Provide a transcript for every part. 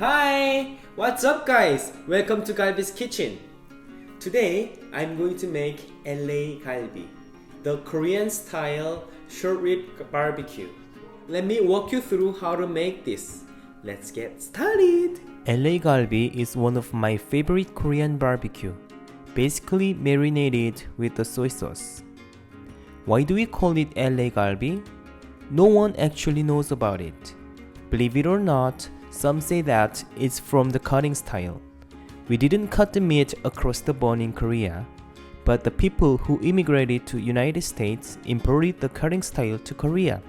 Hi! What's up guys? Welcome to Galbi's kitchen. Today I'm going to make LA Galbi, the Korean style short rib barbecue. Let me walk you through how to make this. Let's get started! LA Galbi is one of my favorite Korean barbecue, basically marinated with the soy sauce. Why do we call it LA Galbi? No one actually knows about it. Believe it or not, some say that it's from the cutting style. We didn't cut the meat across the bone in Korea, but the people who immigrated to United States imported the cutting style to Korea.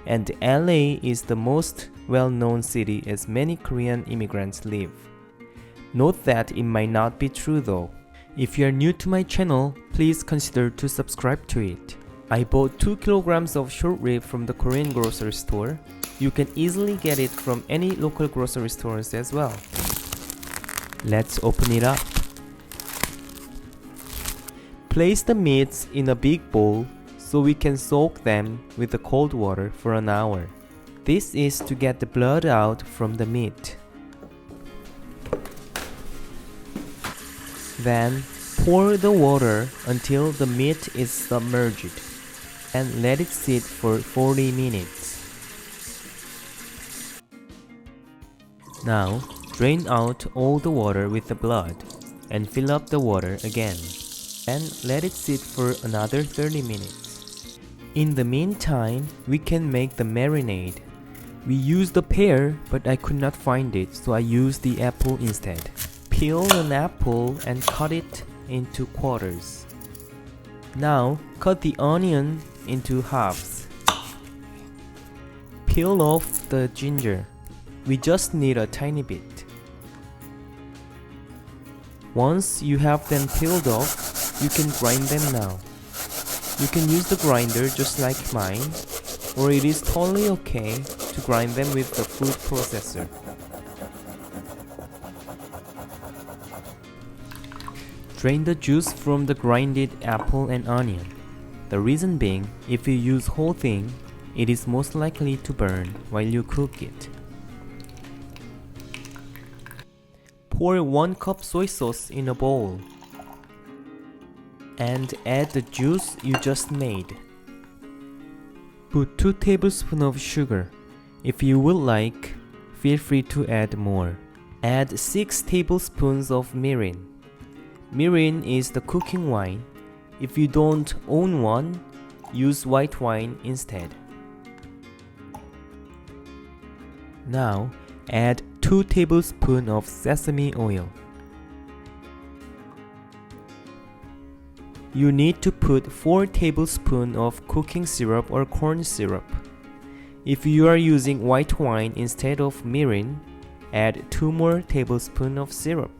And LA is the most well-known city as many Korean immigrants live. Note that it might not be true though. If you are new to my channel, please consider to subscribe to it. I bought 2 kilograms of short rib from the Korean grocery store. You can easily get it from any local grocery stores as well. Let's open it up. Place the meats in a big bowl so we can soak them with the cold water for an hour. This is to get the blood out from the meat. Then pour the water until the meat is submerged and let it sit for 40 minutes. Now, drain out all the water with the blood and fill up the water again. And let it sit for another 30 minutes. In the meantime, we can make the marinade. We used the pear, but I could not find it, so I used the apple instead. Peel an apple and cut it into quarters. Now, cut the onion into halves. Peel off the ginger. We just need a tiny bit. Once you have them peeled off, you can grind them now. You can use the grinder just like mine, or it is totally okay to grind them with the food processor. Drain the juice from the grinded apple and onion. The reason being, if you use whole thing, it is most likely to burn while you cook it. Pour 1 cup soy sauce in a bowl and add the juice you just made. Put 2 tablespoons of sugar. If you would like, feel free to add more. Add 6 tablespoons of mirin. Mirin is the cooking wine. If you don't own one, use white wine instead. Now, add 2 tablespoons of sesame oil. You need to put 4 tablespoons of cooking syrup or corn syrup. If you are using white wine instead of mirin, add 2 more tablespoons of syrup.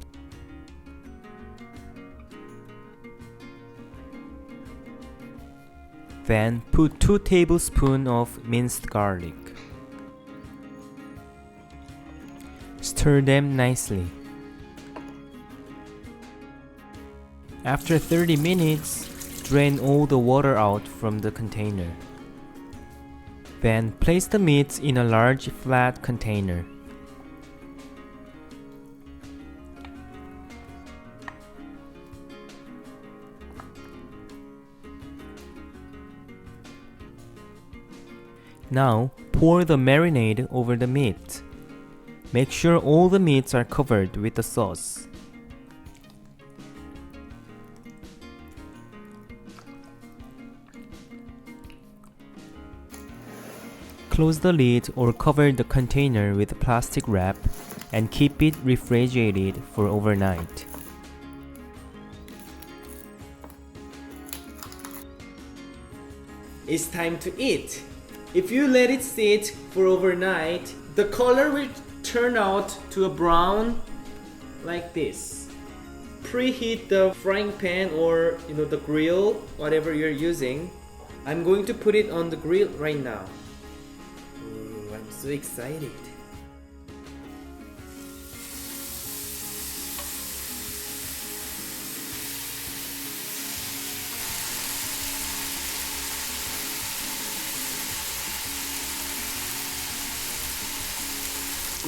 Then put 2 tablespoons of minced garlic. Stir them nicely. After 30 minutes, drain all the water out from the container. Then place the meats in a large flat container. Now, pour the marinade over the meat. Make sure all the meats are covered with the sauce. Close the lid or cover the container with a plastic wrap and keep it refrigerated for overnight. It's time to eat. If you let it sit for overnight, the color will turn out to a brown like this. Preheat the frying pan or the grill, whatever you're using. I'm going to put it on the grill right now. Ooh, I'm so excited.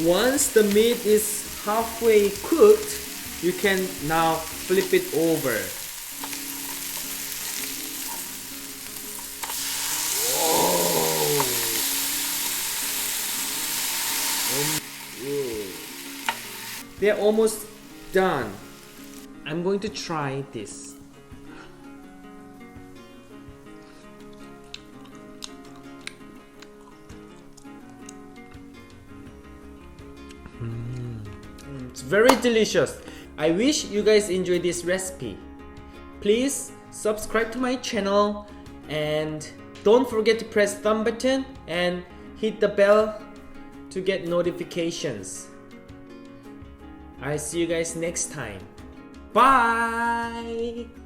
Once the meat is halfway cooked, you can now flip it over. They're almost done. I'm going to try this. It's very delicious. I wish you guys enjoy this recipe. Please subscribe to my channel and don't forget to press thumb button and hit the bell to get notifications. I'll see you guys next time. Bye!